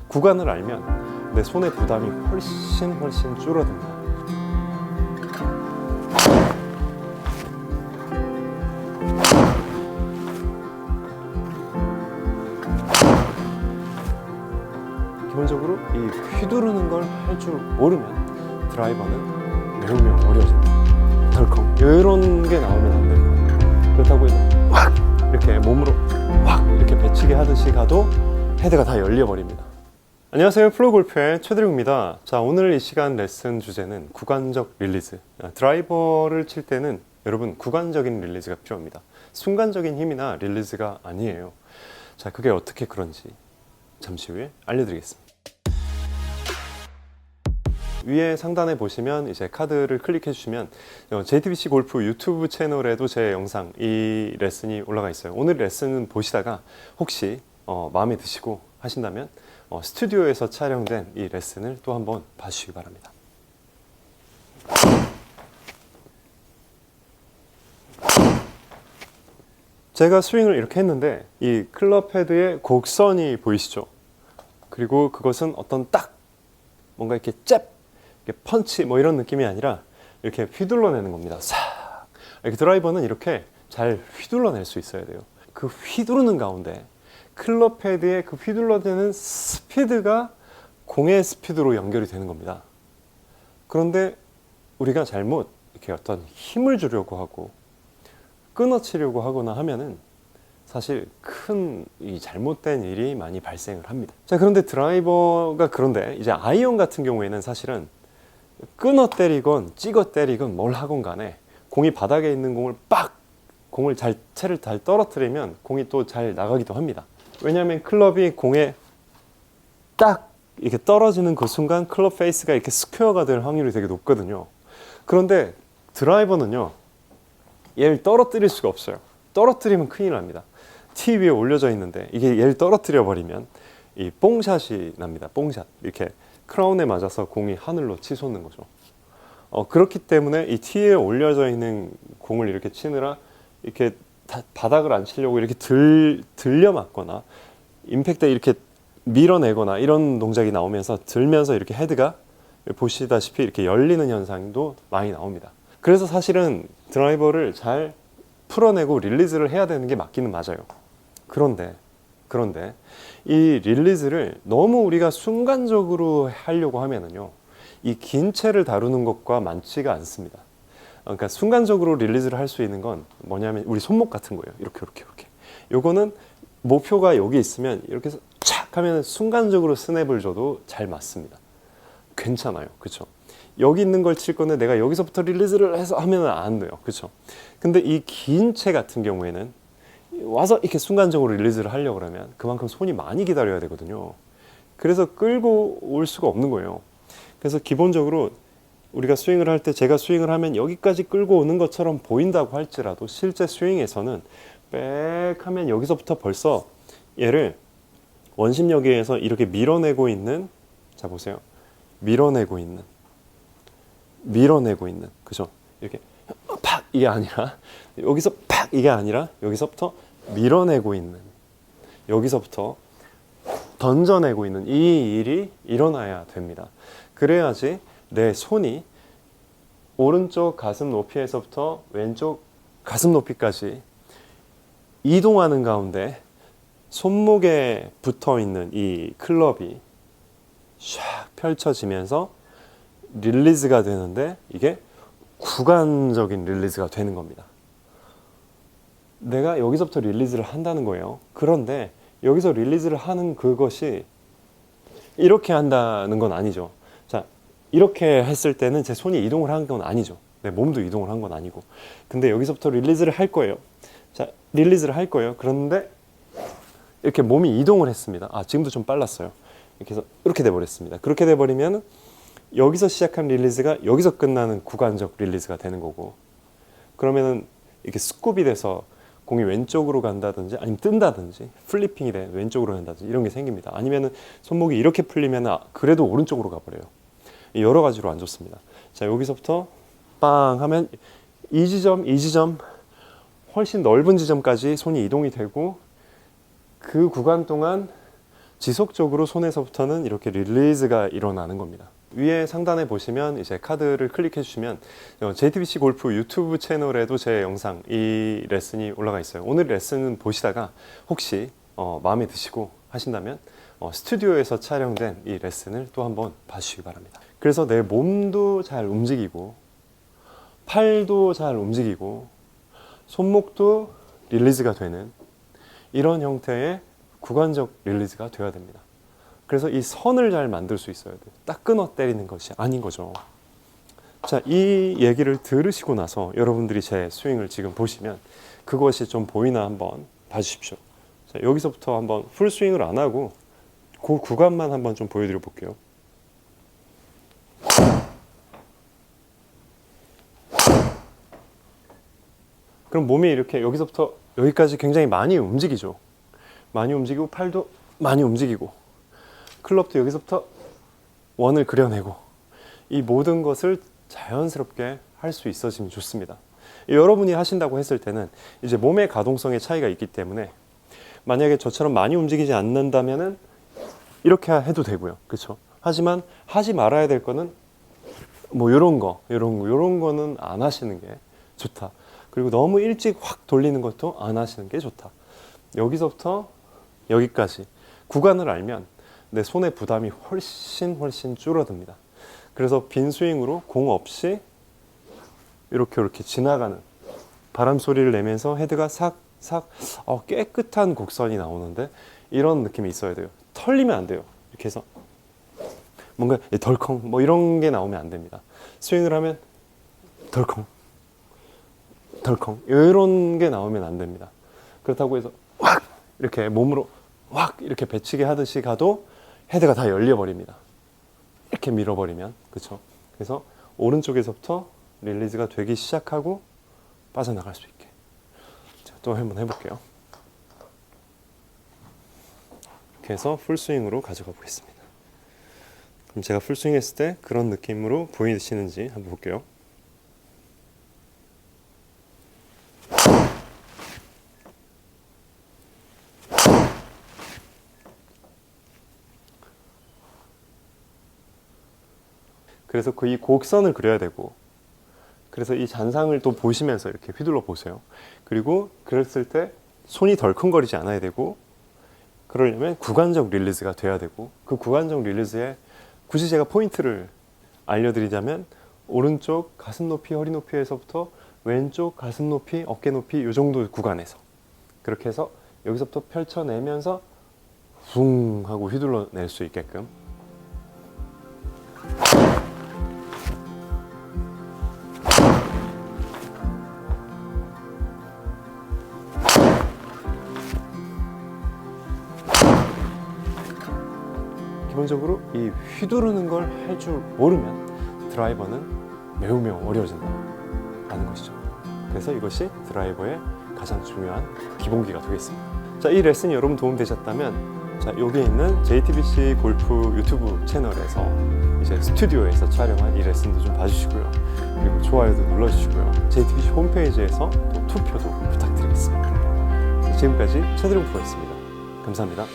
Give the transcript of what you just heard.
구간을 알면 내 손의 부담이 훨씬 줄어듭니다. 기본적으로 이 휘두르는 걸 할 줄 모르면 드라이버는 매우 어려워집니다. 덜컹 이런 게 나오면 안 됩니다. 그렇다고 해서 확 이렇게 몸으로 확 이렇게 배치기 하듯이 가도 헤드가 다 열려버립니다. 안녕하세요, 플로골프의 최드룡입니다. 자, 오늘 이 시간 레슨 주제는 구간적 릴리즈. 드라이버를 칠 때는 여러분 구간적인 릴리즈가 필요합니다. 순간적인 힘이나 릴리즈가 아니에요. 자, 그게 어떻게 그런지 잠시 후에 알려드리겠습니다. 위에 상단에 보시면 이제 카드를 클릭해 주시면 JTBC 골프 유튜브 채널에도 제 영상, 이 레슨이 올라가 있어요. 오늘 레슨은 보시다가 혹시 마음에 드시고 하신다면 스튜디오에서 촬영된 이 레슨을 또 한번 봐주시기 바랍니다. 제가 스윙을 이렇게 했는데 이 클럽 헤드의 곡선이 보이시죠? 그리고 그것은 어떤 딱 뭔가 이렇게 잽, 이렇게 펀치 뭐 이런 느낌이 아니라 이렇게 휘둘러내는 겁니다. 싹. 이렇게 드라이버는 이렇게 잘 휘둘러낼 수 있어야 돼요. 그 휘두르는 가운데 클럽 헤드의 그 휘둘러내는 스피드가 공의 스피드로 연결이 되는 겁니다. 그런데 우리가 잘못 이렇게 어떤 힘을 주려고 하고 끊어치려고 하거나 하면은 사실 큰 이 잘못된 일이 많이 발생을 합니다. 자, 그런데 드라이버가 그런데 이제 아이언 같은 경우에는 사실은 끊어 때리건 찍어 때리건 뭘 하건 간에 공이 바닥에 있는 공을 공을 채를 잘 떨어뜨리면 공이 또 잘 나가기도 합니다. 왜냐하면 클럽이 공에 딱 이렇게 떨어지는 그 순간 클럽 페이스가 이렇게 스퀘어가 될 확률이 되게 높거든요. 그런데 드라이버는요, 얘를 떨어뜨릴 수가 없어요. 떨어뜨리면 큰일 납니다. 티 위에 올려져 있는데 이게 얘를 떨어뜨려 버리면 이 뽕샷이 납니다. 뽕샷. 이렇게 크라운에 맞아서 공이 하늘로 치솟는 거죠. 그렇기 때문에 이 티에 올려져 있는 공을 이렇게 치느라 이렇게 바닥을 안 치려고 이렇게 들려 맞거나 임팩트 이렇게 밀어내거나 이런 동작이 나오면서 들면서 이렇게 헤드가 보시다시피 이렇게 열리는 현상도 많이 나옵니다. 그래서 사실은 드라이버를 잘 풀어내고 릴리즈를 해야 되는 게 맞기는 맞아요. 그런데 이 릴리즈를 너무 우리가 순간적으로 하려고 하면은요, 이 긴 채를 다루는 것과 많지가 않습니다. 그러니까 순간적으로 릴리즈를 할 수 있는 건 뭐냐면 우리 손목 같은 거예요. 이렇게. 요거는 목표가 여기 있으면 이렇게 해서 착 하면 순간적으로 스냅을 줘도 잘 맞습니다. 괜찮아요. 그렇죠? 여기 있는 걸 칠 건데 내가 여기서부터 릴리즈를 해서 하면 안 돼요. 그렇죠? 근데 이 긴 채 같은 경우에는 와서 이렇게 순간적으로 릴리즈를 하려고 그러면 그만큼 손이 많이 기다려야 되거든요. 그래서 끌고 올 수가 없는 거예요. 그래서 기본적으로 우리가 스윙을 할 때 제가 스윙을 하면 여기까지 끌고 오는 것처럼 보인다고 할지라도 실제 스윙에서는 빽 하면 여기서부터 벌써 얘를 원심력에 의해서 이렇게 밀어내고 있는, 자 보세요. 밀어내고 있는 그죠? 이렇게 팍 이게 아니라 여기서 팍 이게 아니라 여기서부터 밀어내고 있는, 여기서부터 던져내고 있는 이 일이 일어나야 됩니다. 그래야지 내 손이 오른쪽 가슴 높이에서부터 왼쪽 가슴 높이까지 이동하는 가운데 손목에 붙어 있는 이 클럽이 샥 펼쳐지면서 릴리즈가 되는데 이게 구간적인 릴리즈가 되는 겁니다. 내가 여기서부터 릴리즈를 한다는 거예요. 그런데 여기서 릴리즈를 하는 그것이 이렇게 한다는 건 아니죠. 자, 이렇게 했을 때는 제 손이 이동을 한 건 아니죠. 내 몸도 이동을 한 건 아니고. 근데 여기서부터 릴리즈를 할 거예요. 자, 릴리즈를 할 거예요. 그런데 이렇게 몸이 이동을 했습니다. 지금도 좀 빨랐어요. 이렇게 해서 이렇게 돼버렸습니다. 그렇게 돼버리면 여기서 시작한 릴리즈가 여기서 끝나는 구간적 릴리즈가 되는 거고, 그러면은 이렇게 스쿱이 돼서 공이 왼쪽으로 간다든지 아니면 뜬다든지 플리핑이 돼 왼쪽으로 간다든지 이런 게 생깁니다. 아니면은 손목이 이렇게 풀리면 그래도 오른쪽으로 가버려요. 여러 가지로 안 좋습니다. 자, 여기서부터 빵 하면 이 지점 훨씬 넓은 지점까지 손이 이동이 되고 그 구간 동안 지속적으로 손에서부터는 이렇게 릴리즈가 일어나는 겁니다. 위에 상단에 보시면 이제 카드를 클릭해 주시면 JTBC 골프 유튜브 채널에도 제 영상 이 레슨이 올라가 있어요. 오늘 레슨은 보시다가 혹시 마음에 드시고 하신다면 스튜디오에서 촬영된 이 레슨을 또 한번 봐주시기 바랍니다. 그래서 내 몸도 잘 움직이고 팔도 잘 움직이고 손목도 릴리즈가 되는 이런 형태의 구간적 릴리즈가 되어야 됩니다. 그래서 이 선을 잘 만들 수 있어야 돼요. 딱 끊어 때리는 것이 아닌 거죠. 자, 이 얘기를 들으시고 나서 여러분들이 제 스윙을 지금 보시면 그것이 좀 보이나 한번 봐주십시오. 자, 여기서부터 한번 풀 스윙을 안 하고 그 구간만 한번 좀 보여드려 볼게요. 그럼 몸이 이렇게 여기서부터 여기까지 굉장히 많이 움직이죠. 많이 움직이고 팔도 많이 움직이고 클럽도 여기서부터 원을 그려내고 이 모든 것을 자연스럽게 할 수 있어지면 좋습니다. 여러분이 하신다고 했을 때는 이제 몸의 가동성의 차이가 있기 때문에 만약에 저처럼 많이 움직이지 않는다면은 이렇게 해도 되고요. 그렇죠? 하지만 하지 말아야 될 거는 뭐 이런 거는 안 하시는 게 좋다. 그리고 너무 일찍 확 돌리는 것도 안 하시는 게 좋다. 여기서부터 여기까지 구간을 알면 내 손의 부담이 훨씬 줄어듭니다. 그래서 빈 스윙으로 공 없이 이렇게 지나가는 바람 소리를 내면서 헤드가 삭삭 깨끗한 곡선이 나오는데 이런 느낌이 있어야 돼요. 털리면 안 돼요. 이렇게 해서 뭔가 덜컹 뭐 이런 게 나오면 안 됩니다. 스윙을 하면 덜컹 이런 게 나오면 안 됩니다. 그렇다고 해서 확 이렇게 몸으로 확 이렇게 배치게 하듯이 가도 헤드가 다 열려버립니다. 이렇게 밀어버리면 그렇죠. 그래서 오른쪽에서부터 릴리즈가 되기 시작하고 빠져나갈 수 있게. 자, 또 한번 해볼게요. 이렇게 해서 풀스윙으로 가져가 보겠습니다. 그럼 제가 풀스윙 했을 때 그런 느낌으로 보이시는지 한번 볼게요. 그래서 이 곡선을 그려야 되고, 그래서 이 잔상을 또 보시면서 이렇게 휘둘러 보세요. 그리고 그랬을 때 손이 덜컹거리지 않아야 되고, 그러려면 구간적 릴리즈가 돼야 되고, 그 구간적 릴리즈에 굳이 제가 포인트를 알려드리자면 오른쪽 가슴 높이, 허리 높이에서부터 왼쪽 가슴 높이, 어깨 높이 이 정도 구간에서 그렇게 해서 여기서부터 펼쳐내면서 붕 하고 휘둘러 낼 수 있게끔. 기본적으로 이 휘두르는 걸 할 줄 모르면 드라이버는 매우 어려워진다는 것이죠. 그래서 이것이 드라이버의 가장 중요한 기본기가 되겠습니다. 자, 이 레슨이 여러분 도움되셨다면, 자, 여기 있는 JTBC 골프 유튜브 채널에서 이제 스튜디오에서 촬영한 이 레슨도 좀 봐주시고요. 그리고 좋아요도 눌러주시고요. JTBC 홈페이지에서 또 투표도 부탁드리겠습니다. 지금까지 최드림 프로였습니다. 감사합니다.